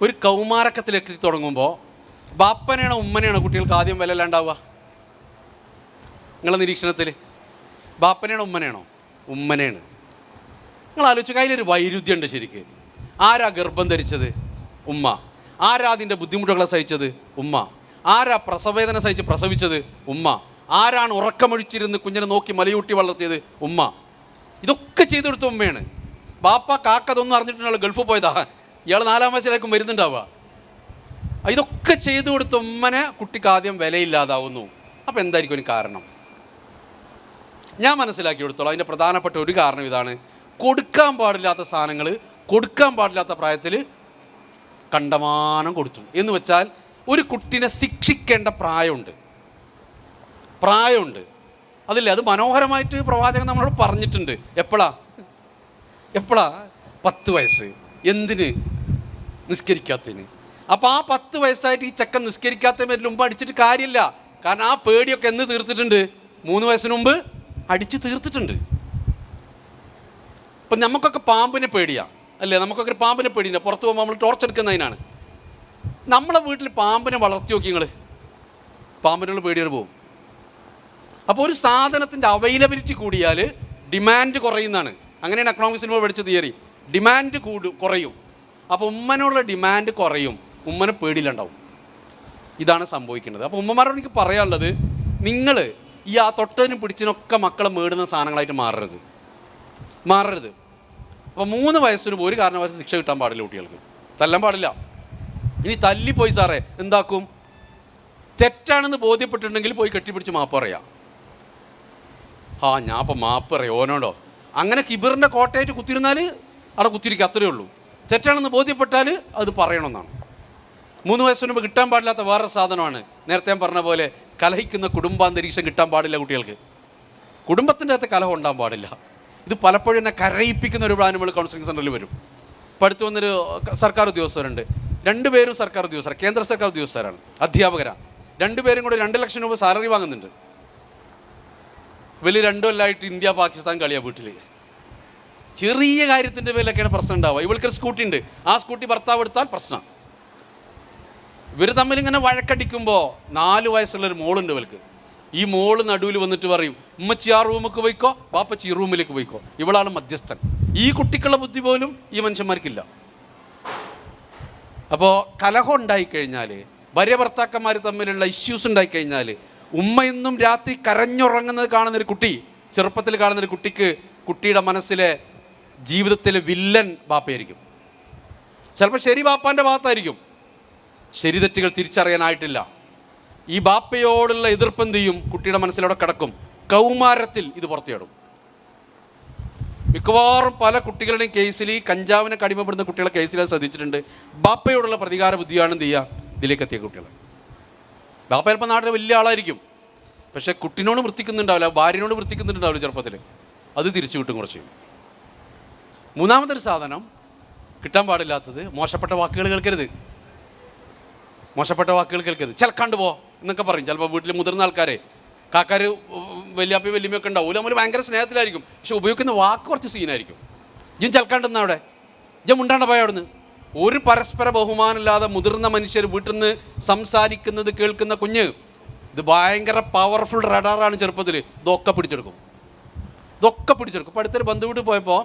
ഒരു കൗമാരക്കത്തിലെത്തി തുടങ്ങുമ്പോൾ ബാപ്പനെയാണോ ഉമ്മനെയാണോ കുട്ടികൾക്ക് ആദ്യം വില ഉണ്ടാവുക? നിങ്ങളുടെ നിരീക്ഷണത്തിൽ ബാപ്പനെയാണോ ഉമ്മനെയാണോ? ഉമ്മനെയാണ്. നിങ്ങൾ ആലോചിച്ച് അതിലൊരു വൈരുദ്ധ്യമുണ്ട് ശരിക്ക്. ആരാ ഗർഭം ധരിച്ചത്? ഉമ്മ. ആരാ അതിൻ്റെ ബുദ്ധിമുട്ടുകളെ സഹിച്ചത്? ഉമ്മ. ആരാ പ്രസവവേദന സഹിച്ച് പ്രസവിച്ചത്? ഉമ്മ. ആരാണ് ഉറക്കമൊഴിച്ചിരുന്ന് കുഞ്ഞിനെ നോക്കി മലയൂട്ടി വളർത്തിയത്? ഉമ്മ. ഇതൊക്കെ ചെയ്തു കൊടുത്ത ഉമ്മയാണ്. ബാപ്പ കാക്ക അതൊന്നും അറിഞ്ഞിട്ടുണ്ടല്ലോ, ഗൾഫിൽ പോയതാ, ഇയാൾ 4-ാം വയസ്സിലേക്കും വരുന്നുണ്ടാവുക. ഇതൊക്കെ ചെയ്തു കൊടുത്ത ഉമ്മനെ കുട്ടിക്ക് ആദ്യം വിലയില്ലാതാവുന്നു. അപ്പോൾ എന്തായിരിക്കും ഒരു കാരണം? ഞാൻ മനസ്സിലാക്കി കൊടുത്തോളാം. അതിൻ്റെ പ്രധാനപ്പെട്ട ഒരു കാരണം ഇതാണ്: കൊടുക്കാൻ പാടില്ലാത്ത സാധനങ്ങൾ കൊടുക്കാൻ പാടില്ലാത്ത പ്രായത്തിൽ കണ്ടമാനം കൊടുത്തു. എന്ന് വെച്ചാൽ ഒരു കുട്ടീനെ ശിക്ഷിക്കേണ്ട പ്രായമുണ്ട്. അതില്ലേ? അത് മനോഹരമായിട്ട് പ്രവാചകൻ നമ്മളോട് പറഞ്ഞിട്ടുണ്ട്. എപ്പോഴാ? 10 വയസ്സ്. എന്തിന്? നിസ്കരിക്കാത്തതിന്. അപ്പോൾ ആ 10 വയസ്സായിട്ട് ഈ ചെക്കൻ നിസ്കരിക്കാത്തതിന് മുമ്പ് അടിച്ചിട്ട് കാര്യമില്ല. കാരണം ആ പേടിയൊക്കെ എന്ന് തീർത്തിട്ടുണ്ട്? 3 വയസ്സിന് മുമ്പ് അടിച്ച് തീർത്തിട്ടുണ്ട്. ഇപ്പം നമുക്കൊക്കെ പാമ്പിനെ പേടിയാണ് അല്ലേ? നമുക്കൊക്കെ പാമ്പിനെ പേടിയില്ല. പുറത്ത് പോകുമ്പോൾ നമ്മൾ ടോർച്ച് എടുക്കുന്നതിനാണ്. നമ്മളെ വീട്ടിൽ പാമ്പിനെ വളർത്തി നോക്കി നിങ്ങൾ, പാമ്പിനുള്ള പേടിയോട് പോകും. അപ്പോൾ ഒരു സാധനത്തിൻ്റെ അവൈലബിലിറ്റി കൂടിയാൽ ഡിമാൻഡ് കുറയുന്നതാണ്. അങ്ങനെയാണ് എക്കണോമിക്സിൽ പഠിച്ച തിയറി. ഡിമാൻഡ് കുറയും. അപ്പോൾ ഉമ്മനുള്ള ഡിമാൻഡ് കുറയും, ഉമ്മനെ പേടിയിലുണ്ടാവും. ഇതാണ് സംഭവിക്കുന്നത്. അപ്പോൾ ഉമ്മമാരോട് എനിക്ക് പറയാനുള്ളത്, നിങ്ങൾ ഈ ആ തൊട്ടതിനും പിടിച്ചതിനൊക്കെ മക്കളെ മേടുന്ന സാധനങ്ങളായിട്ട് മാറരുത്. അപ്പോൾ 3 വയസ്സിന് ഒരു കാരണവശാലും ശിക്ഷ കിട്ടാൻ പാടില്ല. കുട്ടികൾക്ക് തല്ലാൻ പാടില്ല. ഇനി തല്ലിപ്പോയി സാറേ എന്താക്കും? തെറ്റാണെന്ന് ബോധ്യപ്പെട്ടിട്ടുണ്ടെങ്കിൽ പോയി കെട്ടിപ്പിടിച്ച് മാപ്പ് പറയാം. ഞാൻ അപ്പം മാപ്പ് പറയാം ഓനോടോ. അങ്ങനെ കിബറിൻ്റെ കോട്ടയായിട്ട് കുത്തിരുന്നാൽ അവിടെ കുത്തിരിക്കുക, അത്രയേ ഉള്ളൂ. തെറ്റാണെന്ന് ബോധ്യപ്പെട്ടാൽ അത് പറയണമെന്നാണ്. 3 വയസ്സിന് മുമ്പ് കിട്ടാൻ പാടില്ലാത്ത വേറൊരു സാധനമാണ്, നേരത്തെ ഞാൻ പറഞ്ഞ പോലെ കലഹിക്കുന്ന കുടുംബാന്തരീക്ഷം കിട്ടാൻ പാടില്ല കുട്ടികൾക്ക്. കുടുംബത്തിൻ്റെ അകത്ത് കലഹം ഉണ്ടാകാൻ പാടില്ല. ഇത് പലപ്പോഴും എന്നെ കരയിപ്പിക്കുന്ന ഒരു പ്ലാനുകൾ കൗൺസിലിംഗ് സെൻ്ററിൽ വരും. ഇപ്പോൾ അടുത്ത് വന്നൊരു സർക്കാർ ഉദ്യോഗസ്ഥരുണ്ട്. 2 പേരും സർക്കാർ ഉദ്യോഗസ്ഥർ, കേന്ദ്ര സർക്കാർ ഉദ്യോഗസ്ഥരാണ്, അധ്യാപകരാണ്. 2 പേരും കൂടെ 2 ലക്ഷം രൂപ സാലറി വാങ്ങുന്നുണ്ട്. വലിയ 2 കൊല്ലമായിട്ട് ഇന്ത്യ പാകിസ്ഥാൻ കളിയാണ് വീട്ടിൽ. ചെറിയ കാര്യത്തിൻ്റെ പേരിലൊക്കെയാണ് പ്രശ്നം ഉണ്ടാവുക. ഇവൾക്കൊരു സ്കൂട്ടി ഉണ്ട്, ആ സ്കൂട്ടി ഭർത്താവ് എടുത്താൽ പ്രശ്നം. ഇവർ തമ്മിലിങ്ങനെ വഴക്കടിക്കുമ്പോൾ 4 വയസ്സുള്ളൊരു മോളുണ്ട് ഇവൾക്ക്. ഈ മോള് നടുവിൽ വന്നിട്ട് പറയും, ഉമ്മച്ചി ആ റൂമിലേക്ക് പോയിക്കോ, ബാപ്പച്ചി ഈ റൂമിലേക്ക് പോയിക്കോ. ഇവളാണ് മധ്യസ്ഥൻ. ഈ കുട്ടിക്കുള്ള ബുദ്ധി പോലും ഈ മനുഷ്യന്മാർക്കില്ല. അപ്പോൾ കലഹം ഉണ്ടായിക്കഴിഞ്ഞാൽ, ഭാര്യ ഭർത്താക്കന്മാർ തമ്മിലുള്ള ഇഷ്യൂസ് ഉണ്ടായിക്കഴിഞ്ഞാൽ, ഉമ്മ ഇന്നും രാത്രി കരഞ്ഞുറങ്ങുന്നത് കാണുന്നൊരു കുട്ടി, ചെറുപ്പത്തിൽ കാണുന്നൊരു കുട്ടിക്ക് കുട്ടിയുടെ മനസ്സിലെ ജീവിതത്തിലെ വില്ലൻ ബാപ്പയായിരിക്കും. ചിലപ്പോൾ ശരി ബാപ്പാൻ്റെ ഭാഗത്തായിരിക്കും, ശരി തെറ്റുകൾ തിരിച്ചറിയാനായിട്ടില്ല. ഈ ബാപ്പയോടുള്ള എതിർപ്പ് എന്ത് ചെയ്യും? കുട്ടിയുടെ മനസ്സിലൂടെ കിടക്കും. കൗമാരത്തിൽ ഇത് പുറത്തേടും. മിക്കവാറും പല കുട്ടികളുടെയും കേസിൽ, ഈ കഞ്ചാവിനെ കടിമപ്പെടുന്ന കുട്ടികളെ കേസിൽ ശ്രദ്ധിച്ചിട്ടുണ്ട്. ബാപ്പയോടുള്ള പ്രതികാര ബുദ്ധിയാണ് എന്ത് ചെയ്യുക? ഇതിലേക്ക് എത്തിയ കുട്ടികൾ. ബാപ്പ ചിലപ്പോൾ നാട്ടിൽ വലിയ ആളായിരിക്കും, പക്ഷേ കുട്ടിനോട് വൃത്തിക്കുന്നുണ്ടാവില്ല, ഭാര്യനോട് വൃത്തിക്കുന്നുണ്ടാവില്ല ചെറുപ്പത്തിൽ. അത് തിരിച്ചു കിട്ടും കുറച്ച്. 3-മതൊരു സാധനം കിട്ടാൻ പാടില്ലാത്തത് മോശപ്പെട്ട വാക്കുകൾ കേൾക്കരുത്. ചിലക്കാണ്ട് പോ എന്നൊക്കെ പറയും. ചിലപ്പോൾ വീട്ടിൽ മുതിർന്ന ആൾക്കാരെ, കാക്കാർ, വല്യാപ്പി വല്യമ്മയൊക്കെ ഉണ്ടാവും. നമ്മൾ ഭയങ്കര സ്നേഹത്തിലായിരിക്കും, പക്ഷെ ഉപയോഗിക്കുന്ന വാക്ക് കുറച്ച് സീനായിരിക്കും. ഇജും ചിലക്കാണ്ടെന്നാ അവിടെ, ഇജ മുണ്ടാണ്ട പോയ അവിടുന്ന്. ഒരു പരസ്പര ബഹുമാനമില്ലാതെ മുതിർന്ന മനുഷ്യർ വീട്ടിൽ നിന്ന് സംസാരിക്കുന്നത് കേൾക്കുന്ന കുഞ്ഞ്, ഇത് ഭയങ്കര പവർഫുൾ റഡാറാണ്. ചെറുപ്പത്തിൽ ഇതൊക്കെ പിടിച്ചെടുക്കും. ഇപ്പോൾ അടുത്തൊരു ബന്ധു വീട്ടിൽ പോയപ്പോൾ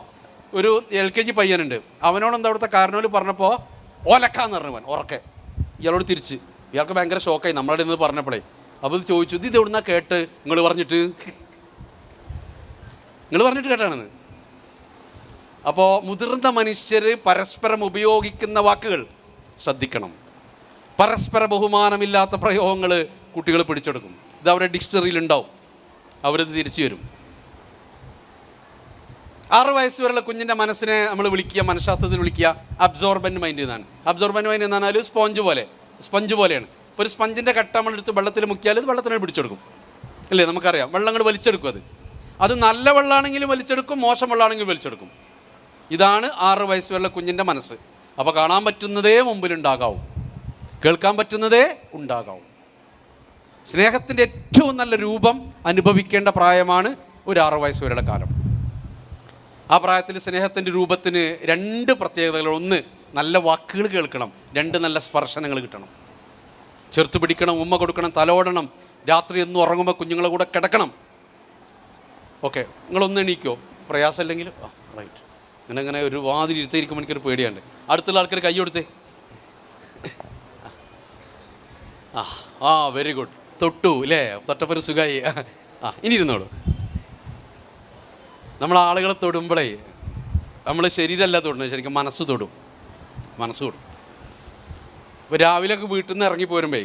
ഒരു LKG പയ്യനുണ്ട്. അവനോടെന്താ അവിടുത്തെ കാരണവർ പറഞ്ഞപ്പോൾ ഓലക്കാന്ന് പറഞ്ഞവൻ ഉറക്കെ. ഇയാളോട് തിരിച്ച്, ഇയാൾക്ക് ഭയങ്കര ഷോക്കായി നമ്മളുടെ ഇന്ന് പറഞ്ഞപ്പോഴേ. അപ്പോൾ ഇത് ചോദിച്ചു, ഇത് എവിടുന്നാ കേട്ട്? നിങ്ങൾ പറഞ്ഞിട്ട് കേട്ടാണെന്ന്. അപ്പോൾ മുതിർന്ന മനുഷ്യർ പരസ്പരം ഉപയോഗിക്കുന്ന വാക്കുകൾ ശ്രദ്ധിക്കണം. പരസ്പര ബഹുമാനമില്ലാത്ത പ്രയോഗങ്ങൾ കുട്ടികൾ പിടിച്ചെടുക്കും. ഇത് അവരുടെ ഡിക്ഷണറിയിലുണ്ടാവും, അവരത് തിരിച്ചു വരും. 6 വയസ്സ് വരെയുള്ള കുഞ്ഞിൻ്റെ മനസ്സിനെ നമ്മൾ വിളിക്കുക, മനഃശാസ്ത്രത്തിൽ വിളിക്കുക അബ്സോർബൻ്റ് മൈൻഡ് എന്നാണ്. അബ്സോർബൻ്റ് മൈൻഡ് എന്ന് പറഞ്ഞാൽ സ്പഞ്ച് പോലെയാണ്. ഇപ്പോൾ ഒരു സ്പഞ്ചിൻ്റെ കട്ട നമ്മളെടുത്ത് വെള്ളത്തിൽ മുക്കിയാൽ ഇത് വെള്ളത്തിനെ പിടിച്ചെടുക്കും അല്ലേ? നമുക്കറിയാം, വെള്ളം കൂടെ വലിച്ചെടുക്കും. അത് നല്ല വെള്ളമാണെങ്കിലും വലിച്ചെടുക്കും, മോശം വെള്ളമാണെങ്കിലും വലിച്ചെടുക്കും. ഇതാണ് 6 വയസ്സ് വരെയുള്ള കുഞ്ഞിൻ്റെ മനസ്സ്. അപ്പോൾ കാണാൻ പറ്റുന്നതേ മുമ്പിലുണ്ടാകാവും, കേൾക്കാൻ പറ്റുന്നതേ ഉണ്ടാകാവും. സ്നേഹത്തിൻ്റെ ഏറ്റവും നല്ല രൂപം അനുഭവിക്കേണ്ട പ്രായമാണ് ഒരു 6 വയസ്സ് വരെയുള്ള കാലം. ആ പ്രായത്തിൽ സ്നേഹത്തിൻ്റെ രൂപത്തിന് 2 പ്രത്യേകതകൾ. ഒന്ന്, നല്ല വാക്കുകൾ കേൾക്കണം, 2 നല്ല സ്പർശനങ്ങൾ കിട്ടണം, ചേർത്ത് പിടിക്കണം, ഉമ്മ കൊടുക്കണം, തലോടണം, രാത്രി എന്നും ഉറങ്ങുമ്പോൾ കുഞ്ഞുങ്ങളെ കൂടെ കിടക്കണം. ഓക്കെ, നിങ്ങളൊന്ന് എണീക്കോ പ്രയാസമല്ലെങ്കിൽ? റൈറ്റ്. അങ്ങനെ ഒരു വാതിൽ ഇരുത്തിയിരിക്കുമ്പോൾ എനിക്കൊരു പേടിയുണ്ട്. അടുത്തുള്ള ആൾക്കാർ കൈ കൊടുത്തേ. Very good. തൊട്ടു അല്ലേ? തൊട്ടപ്പോൾ ഒരു സുഖമായി. ഇനി ഇരുന്നോളൂ. നമ്മൾ ആളുകളെ തൊടുമ്പോഴേ നമ്മൾ ശരീരമല്ല തൊടുന്നത്, ശരിക്കും മനസ്സ് തൊടും. ഇപ്പോൾ രാവിലെയൊക്കെ വീട്ടിൽ നിന്ന് ഇറങ്ങി പോരുമ്പേ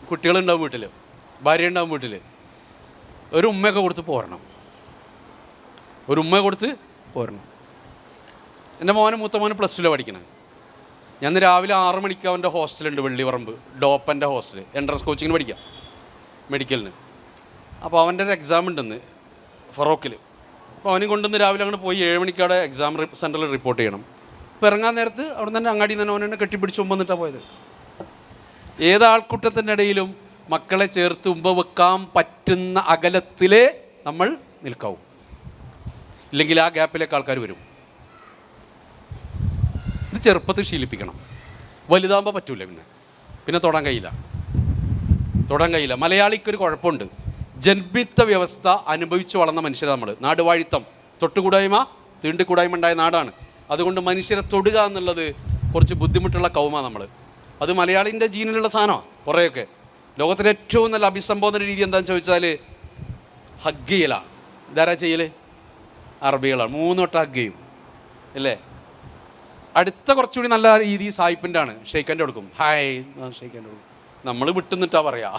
കുട്ടികളുണ്ടാവും വീട്ടിൽ, ഭാര്യ ഉണ്ടാവും വീട്ടിൽ, ഒരു ഉമ്മയൊക്കെ കൊടുത്ത് പോരണം. എൻ്റെ മൂത്ത മോന് +2 പഠിക്കണത്. ഞാൻ രാവിലെ 6 മണിക്ക് അവൻ്റെ ഹോസ്റ്റലുണ്ട്, വെള്ളിപറമ്പ് ഡോപ്പൻ്റെ ഹോസ്റ്റൽ, എൻട്രൻസ് കോച്ചിങ്ങിന് പഠിക്കാം, മെഡിക്കലിന്. അപ്പോൾ അവൻ്റെ ഒരു എക്സാം ഉണ്ടെന്ന് ഫറോക്കിൽ. അപ്പോൾ അവനും കൊണ്ടുവന്ന് രാവിലെ അങ്ങോട്ട് പോയി 7 മണിക്ക് അവിടെ എക്സാം സെൻറ്ററിൽ റിപ്പോർട്ട് ചെയ്യണം. അപ്പോൾ ഇറങ്ങാൻ നേരത്ത് അവിടെ തന്നെ അങ്ങാടിയിൽ തന്നെ അവനെ കെട്ടിപ്പിടിച്ച് വന്നിട്ടാണ് പോയത്. ഏതാൾക്കൂട്ടത്തിൻ്റെ ഇടയിലും മക്കളെ ചേർത്ത് ഉമ്പ വെക്കാൻ പറ്റുന്ന അകലത്തിലേ നമ്മൾ നിൽക്കാവൂ, ഇല്ലെങ്കിൽ ആ ഗ്യാപ്പിലേക്ക് ആൾക്കാർ വരും. ഇത് ചെറുപ്പത്തിൽ ശീലിപ്പിക്കണം. വലുതാകുമ്പോൾ പറ്റൂല, പിന്നെ തൊടാൻ കഴിയില്ല. മലയാളിക്കൊരു കുഴപ്പമുണ്ട്, ജന്മിത്ത വ്യവസ്ഥ അനുഭവിച്ച് വളർന്ന മനുഷ്യരാണ് നമ്മൾ. നാടുവാഴിത്തം, തൊട്ടുകൂടായ്മ, തീണ്ടിക്കൂടായ്മ ഉണ്ടായ നാടാണ്. അതുകൊണ്ട് മനുഷ്യരെ തൊടുക എന്നുള്ളത് കുറച്ച് ബുദ്ധിമുട്ടുള്ള കൗമാണ് നമ്മൾ. അത് മലയാളിൻ്റെ ജീനിലുള്ള സാധനമാണ് കുറേയൊക്കെ. ലോകത്തിലെ ഏറ്റവും നല്ല അഭിസംബോധന രീതി എന്താണെന്ന് ചോദിച്ചാൽ ഹഗ് ചെയ്യലാണ്. ഇതാരാ ചെയ്യൽ? അറബികളാണ്. 3 വട്ടം ഹഗ് ചെയ്യും അല്ലേ? അടുത്ത കുറച്ചുകൂടി നല്ല രീതി സായിപ്പിൻ്റെ ആണ്. ഷെയ്ക്കാൻ്റെ കൊടുക്കും, ഹായ് ഷെയ്ക്കാൻ്റെ കൊടുക്കും. നമ്മൾ വിട്ടുന്നിട്ടാ പറയാ.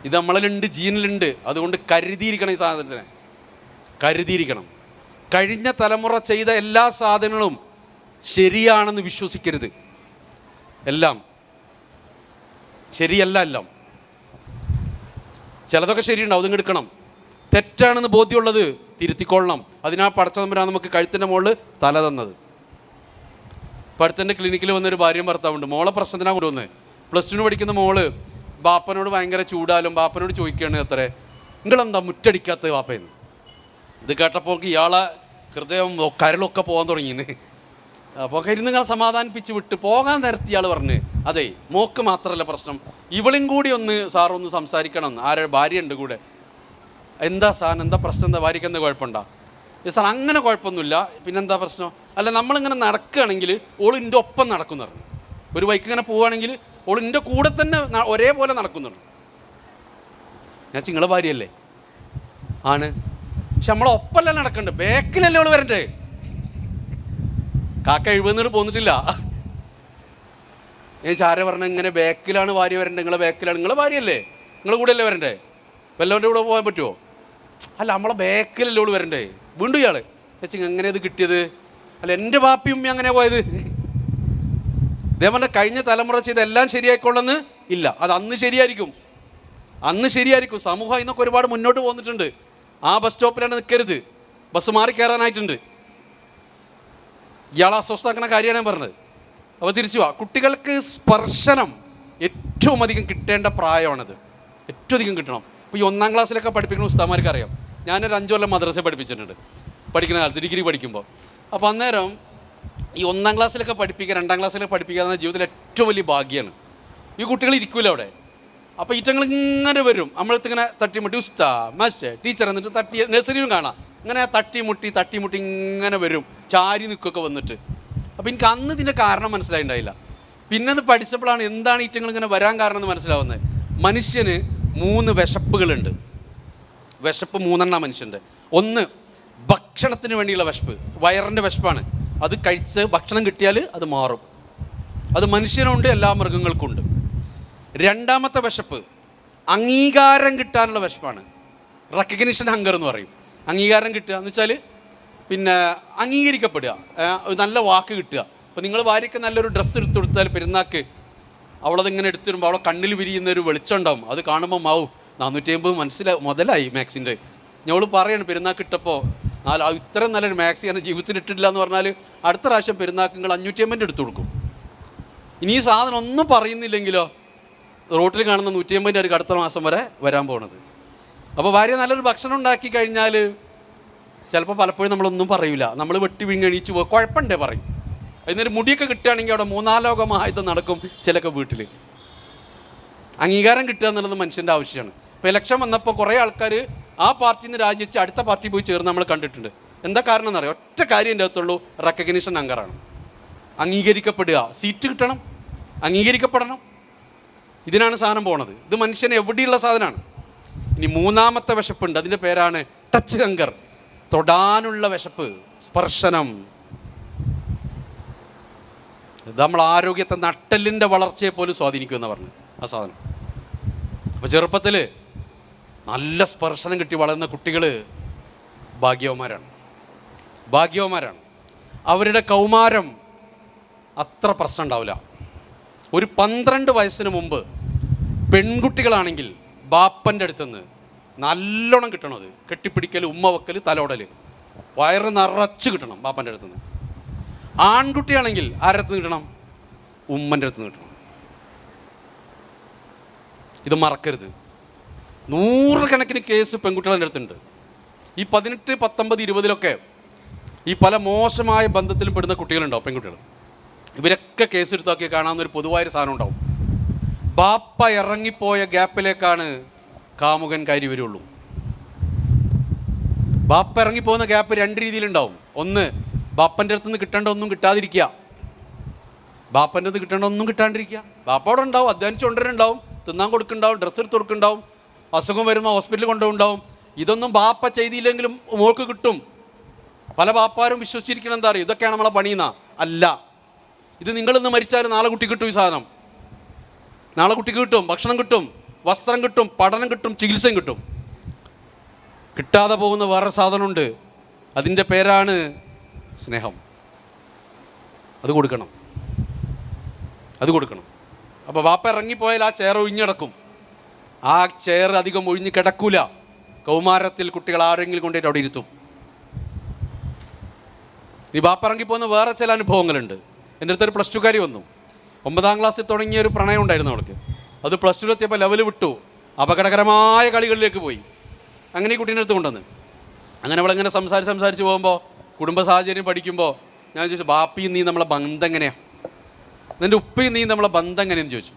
ഇത് നമ്മളിലുണ്ട്, ജീനിലുണ്ട്. അതുകൊണ്ട് കരുതിയിരിക്കണം, ഈ സാധനത്തിനെ കരുതിയിരിക്കണം. കഴിഞ്ഞ തലമുറ ചെയ്ത എല്ലാ സാധനങ്ങളും ശരിയാണെന്ന് വിശ്വസിക്കരുത്. എല്ലാം ശരിയല്ല. ചിലതൊക്കെ ശരിയുണ്ടാവും, അതും എടുക്കണം. തെറ്റാണെന്ന് ബോധ്യമുള്ളത് തിരുത്തിക്കൊള്ളണം. അതിനാ പടച്ചതമ്പുരാൻ നമുക്ക് കഴുത്തിൻ്റെ മുകളിൽ തല തന്നത്. പടുത്തൻ്റെ ക്ലിനിക്കിൽ വന്നൊരു ഭാര്യയും ഭർത്താവുണ്ട്. മോളെ പ്രശ്നത്തിനാണ് കൊണ്ടുവന്നത്. +2 പഠിക്കുന്ന മോള് ബാപ്പനോട് ഭയങ്കര ചൂടാലും ബാപ്പനോട് ചോദിക്കുകയാണ് അത്രേ, നിങ്ങളെന്താ മുറ്റടിക്കാത്ത ബാപ്പയെന്ന്. ഇത് കേട്ടപ്പോൾ ഇയാളെ ഹൃദയം കരളൊക്കെ പോകാൻ തുടങ്ങിയെന്ന്. അപ്പോൾ ഇരുന്ന് സമാധാനിപ്പിച്ച് വിട്ട് പോകാൻ നേരത്തെ ഇയാൾ പറഞ്ഞ്, അതെ മോക്ക് മാത്രമല്ല പ്രശ്നം, ഇവളും കൂടി സാറൊന്ന് സംസാരിക്കണം. ഭാര്യ ഉണ്ട് കൂടെ. എന്താ സാധനം, എന്താ പ്രശ്നം, എന്താ ഭാര്യയ്ക്ക് എന്താ കുഴപ്പമുണ്ടോ? സാർ അങ്ങനെ കുഴപ്പമൊന്നുമില്ല, പിന്നെന്താ പ്രശ്നം? അല്ല, നമ്മളിങ്ങനെ നടക്കുകയാണെങ്കിൽ ഓൾ എൻ്റെ ഒപ്പം നടക്കുന്നു പറഞ്ഞു. ഒരു ബൈക്ക് ഇങ്ങനെ പോവുകയാണെങ്കിൽ ഓൾ എൻ്റെ കൂടെ തന്നെ ഒരേപോലെ നടക്കുന്നുണ്ട്. ഞാൻ നിങ്ങളെ ഭാര്യയല്ലേ? ആണ്. പക്ഷെ നമ്മളെ ഒപ്പമല്ല നടക്കണ്ടേ, ബാക്കിലല്ലേ അവൾ വരണ്ടേ? കാക്ക 70 പോന്നിട്ടില്ല. ഞാൻ ചാര പറഞ്ഞ ഇങ്ങനെ ബാക്കിലാണ് ഭാര്യ വരണ്ടേ, നിങ്ങളെ ബാക്കിലാണ്. നിങ്ങളെ ഭാര്യയല്ലേ, നിങ്ങളെ കൂടെ അല്ലേ വരണ്ടേ? വല്ലവൻ്റെ കൂടെ പോകാൻ പറ്റുമോ? അല്ല, നമ്മളെ ബാക്കിലല്ലേ ഓള് വരണ്ടേ? വീണ്ടും ഇയാൾ വെച്ചാൽ എങ്ങനെയത് കിട്ടിയത്? അല്ല, എൻ്റെ ബാപ്പിയും അങ്ങനെ പോയത്. ഇതേപോലെ കഴിഞ്ഞ തലമുറ ചെയ്ത എല്ലാം ശരിയായിക്കൊള്ളെന്ന് ഇല്ല. അത് അന്ന് ശരിയായിരിക്കും. സമൂഹം ഇന്നൊക്കെ ഒരുപാട് മുന്നോട്ട് പോന്നിട്ടുണ്ട്. ആ ബസ് സ്റ്റോപ്പിലാണ് നിൽക്കരുത്, ബസ് മാറി കയറാനായിട്ടുണ്ട്. ഇയാൾ അസ്വസ്ഥാക്കുന്ന കാര്യമാണ് ഞാൻ പറഞ്ഞത്. അപ്പോൾ തിരിച്ചു പോവാ. കുട്ടികൾക്ക് സ്പർശനം ഏറ്റവും അധികം കിട്ടേണ്ട പ്രായമാണത്. ഏറ്റവും അധികം കിട്ടണം. ഇപ്പോൾ ഈ 1ാം ക്ലാസ്സിലൊക്കെ പഠിപ്പിക്കുന്ന ഉസ്താദ്മാർക്ക് അറിയാം. ഞാനൊരു 5 കൊല്ലം മദ്രസ പഠിപ്പിച്ചിട്ടുണ്ട്, പഠിക്കുന്ന കാലത്ത് ഡിഗ്രി പഠിക്കുമ്പോൾ. അപ്പോൾ അന്നേരം ഈ 1ാം ക്ലാസ്സിലൊക്കെ പഠിപ്പിക്കുക, 2ാം ക്ലാസ്സിലൊക്കെ പഠിപ്പിക്കുക എന്ന ജീവിതത്തിൽ ഏറ്റവും വലിയ ഭാഗ്യമാണ്. ഈ കുട്ടികൾ ഇരിക്കൂല അവിടെ. അപ്പോൾ ഈറ്റങ്ങൾ ഇങ്ങനെ വരും, നമ്മളിങ്ങനെ തട്ടിമുട്ടി ഉസ്താ മാസ്റ്റർ ടീച്ചർ എന്നിട്ട് നഴ്സറിയിലും കാണാം, ഇങ്ങനെ തട്ടിമുട്ടി ഇങ്ങനെ വരും, ചാരി നിൽക്കൊക്കെ വന്നിട്ട്. അപ്പോൾ എനിക്ക് അന്ന് ഇതിൻ്റെ കാരണം മനസ്സിലായിണ്ടായില്ല. പിന്നെ അത് പഠിച്ചപ്പോഴാണ് എന്താണ് ഈറ്റങ്ങൾ ഇങ്ങനെ വരാൻ കാരണം എന്ന് മനസ്സിലാവുന്നത്. മനുഷ്യന് 3 വിശപ്പുകളുണ്ട്. വിശപ്പ് 3 മനുഷ്യൻ്റെ. ഒന്ന് ഭക്ഷണത്തിന് വേണ്ടിയുള്ള വിശപ്പ്, വയറിൻ്റെ വിശപ്പാണ്. അത് കഴിച്ച് ഭക്ഷണം കിട്ടിയാൽ അത് മാറും. അത് മനുഷ്യനുണ്ട്, എല്ലാ മൃഗങ്ങൾക്കുണ്ട്. 2ാമത്തെ വിശപ്പ് അംഗീകാരം കിട്ടാനുള്ള വിശപ്പാണ്. റെക്കഗ്നിഷൻ ഹങ്കർ എന്ന് പറയും. അംഗീകാരം കിട്ടുക എന്ന് വെച്ചാൽ പിന്നെ അംഗീകരിക്കപ്പെടുക, നല്ല വാക്ക് കിട്ടുക. അപ്പോൾ നിങ്ങൾ ഭാര്യയ്ക്ക് നല്ലൊരു ഡ്രസ്സ് എടുത്ത് കൊടുത്താൽ പെരുന്നാൾക്ക് അവളതിങ്ങനെ എടുത്തിടുമ്പോൾ അവളെ കണ്ണിൽ വിരിയുന്നൊരു വെളിച്ചം ഉണ്ടാവും. അത് കാണുമ്പോൾ 450 മുതലായി മാക്സിൻ്റെ. ഞങ്ങൾ പറയാണ് പെരുന്നാൾക്ക് ഇട്ടപ്പോൾ ഇത്രയും നല്ലൊരു മാക്സി ഞാൻ ജീവിതത്തിൽ ഇട്ടിട്ടില്ല എന്ന് പറഞ്ഞാൽ അടുത്ത പ്രാവശ്യം പെരുന്നാൾക്ക് നിങ്ങൾ 550 എടുത്തു കൊടുക്കും. ഇനി ഈ സാധനം ഒന്നും പറയുന്നില്ലെങ്കിലോ റോട്ടിൽ കാണുന്ന 150 ആയിരിക്കും അടുത്ത മാസം വരെ വരാൻ പോകുന്നത്. അപ്പോൾ ഭാര്യ നല്ലൊരു ഭക്ഷണം ഉണ്ടാക്കി കഴിഞ്ഞാൽ ചിലപ്പോൾ പലപ്പോഴും നമ്മളൊന്നും പറയില്ല, നമ്മൾ വെട്ടി വിഴുങ്ങി എണീച്ച് പോകും, കുഴപ്പമുണ്ടേ പറയും. എന്നൊരു മുടിയൊക്കെ കിട്ടുകയാണെങ്കിൽ അവിടെ മൂന്നാം ലോകമായത് നടക്കും ചിലൊക്കെ വീട്ടിൽ. അംഗീകാരം കിട്ടുക എന്നുള്ളത് മനുഷ്യൻ്റെ ആവശ്യമാണ്. ഇപ്പോൾ ഇലക്ഷൻ വന്നപ്പോൾ കുറേ ആൾക്കാർ ആ പാർട്ടിയിൽ നിന്ന് രാജിവെച്ച് അടുത്ത പാർട്ടി പോയി ചേർന്ന് നമ്മൾ കണ്ടിട്ടുണ്ട്. എന്താ കാരണം എന്നറിയാം? ഒറ്റ കാര്യം എൻ്റെ അകത്തുള്ളൂ, റെക്കഗ്നീഷൻ അങ്കറാണ്. അംഗീകരിക്കപ്പെടുക, സീറ്റ് കിട്ടണം, അംഗീകരിക്കപ്പെടണം. ഇതിനാണ് സാധനം പോണത്. ഇത് മനുഷ്യന് എവിടെയുള്ള സാധനമാണ്. ഇനി മൂന്നാമത്തെ വിശപ്പുണ്ട്, അതിൻ്റെ പേരാണ് ടച്ച് ഹങ്കർ, തൊടാനുള്ള വിശപ്പ്, സ്പർശനം. ഇത് നമ്മൾ ആരോഗ്യത്തെ, നട്ടെല്ലിൻ്റെ വളർച്ചയെ പോലും സ്വാധീനിക്കുമെന്ന് പറഞ്ഞു ആ സാധനം. അപ്പോൾ ചെറുപ്പത്തിൽ നല്ല സ്പർശനം കിട്ടി വളർന്ന കുട്ടികൾ ഭാഗ്യവന്മാരാണ്. അവരുടെ കൗമാരം അത്ര പ്രശ്നം ഉണ്ടാവില്ല. ഒരു 12 വയസ്സിന് മുമ്പ് പെൺകുട്ടികളാണെങ്കിൽ ബാപ്പൻ്റെ അടുത്തുനിന്ന് നല്ലോണം കിട്ടണത്, കെട്ടിപ്പിടിക്കൽ, ഉമ്മ വെക്കൽ, തലോടൽ, വയറ് നിറച്ച് കിട്ടണം ബാപ്പൻ്റെ അടുത്തുനിന്ന്. ആൺകുട്ടിയാണെങ്കിൽ ആരുടെ അടുത്ത് കിട്ടണം? ഉമ്മൻ്റെ അടുത്ത് കിട്ടണം. ഇത് മറക്കരുത്. 100 കണക്കിന് കേസ് പെൺകുട്ടികളുടെ അടുത്തുണ്ട്. ഈ 18, 19, 20 ഈ പല മോശമായ ബന്ധത്തിലും പെടുന്ന കുട്ടികളുണ്ടാവും, പെൺകുട്ടികൾ. ഇവരൊക്കെ കേസ് എടുത്താക്കി കാണാവുന്നൊരു പൊതുവായൊരു സാധനം ഉണ്ടാവും. ബാപ്പ ഇറങ്ങിപ്പോയ ഗ്യാപ്പിലേക്കാണ് കാമുകൻ കയറി വരുള്ളൂ. ബാപ്പ ഇറങ്ങിപ്പോകുന്ന ഗ്യാപ്പ് 2 രീതിയിലുണ്ടാവും. ഒന്ന്, ബാപ്പൻ്റെ അടുത്ത് നിന്ന് കിട്ടേണ്ട ഒന്നും കിട്ടാതിരിക്കുക, ബാപ്പൻ്റെ അടുത്ത് കിട്ടേണ്ട ഒന്നും കിട്ടാണ്ടിരിക്കുക. ബാപ്പ അവിടെ ഉണ്ടാവും, അധ്വാനിച്ച് കൊണ്ടുവരുന്നുണ്ടാവും, തിന്നാൻ കൊടുക്കുന്നുണ്ടാവും, ഡ്രസ്സ് എടുത്ത് കൊടുക്കുന്നുണ്ടാവും, അസുഖം വരുമ്പോൾ ഹോസ്പിറ്റലിൽ കൊണ്ടുപോകുന്നുണ്ടാവും. ഇതൊന്നും ബാപ്പ ചെയ്തില്ലെങ്കിലും മോൾക്ക് കിട്ടും. പല ബാപ്പാരും വിശ്വസിച്ചിരിക്കണം, എന്താ അറിയും, ഇതൊക്കെയാണ് നമ്മളെ പണിയുന്ന. അല്ല, ഇത് നിങ്ങളിന്ന് മരിച്ചാൽ നാളെ കുട്ടി കിട്ടും. ഈ സാധനം നാളെ കുട്ടിക്ക് കിട്ടും. ഭക്ഷണം കിട്ടും, വസ്ത്രം കിട്ടും, പഠനം കിട്ടും, ചികിത്സയും കിട്ടും. കിട്ടാതെ പോകുന്ന വേറെ സാധനമുണ്ട്, അതിൻ്റെ പേരാണ് സ്നേഹം. അത് കൊടുക്കണം. അപ്പോൾ ബാപ്പ ഇറങ്ങിപ്പോയാൽ ആ ചെയർ ഒഴിഞ്ഞിടക്കും. ആ ചെയർ അധികം ഒഴിഞ്ഞ് കിടക്കൂല. കൗമാരത്തിൽ കുട്ടികൾ ആരെങ്കിലും കൊണ്ടുപോയിട്ട് അവിടെ ഇരുത്തും. ഈ ബാപ്പ ഇറങ്ങിപ്പോകുന്ന വേറെ ചില അനുഭവങ്ങളുണ്ട്. എൻ്റെ അടുത്തൊരു പ്ലസ് ടുക്കാരി വന്നു. 9ാം ക്ലാസ്സിൽ തുടങ്ങിയ ഒരു പ്രണയം ഉണ്ടായിരുന്നു അവൾക്ക്. അത് പ്ലസ് 2 ലെവൽ വിട്ടു, അപകടകരമായ കളികളിലേക്ക് പോയി. അങ്ങനെ ഈ കുട്ടീൻ്റെ അടുത്ത് കൊണ്ടുവന്ന് അങ്ങനെ അവളെങ്ങനെ സംസാരിച്ച് പോകുമ്പോൾ, കുടുംബ സാഹചര്യം പഠിക്കുമ്പോൾ ഞാൻ ചോദിച്ചു, ബാപ്പിയും നീ നമ്മളെ ബന്ധം എങ്ങനെയാണ്, നിൻ്റെ ഉപ്പയും നീ നമ്മളെ ബന്ധം എങ്ങനെയെന്ന് ചോദിച്ചു.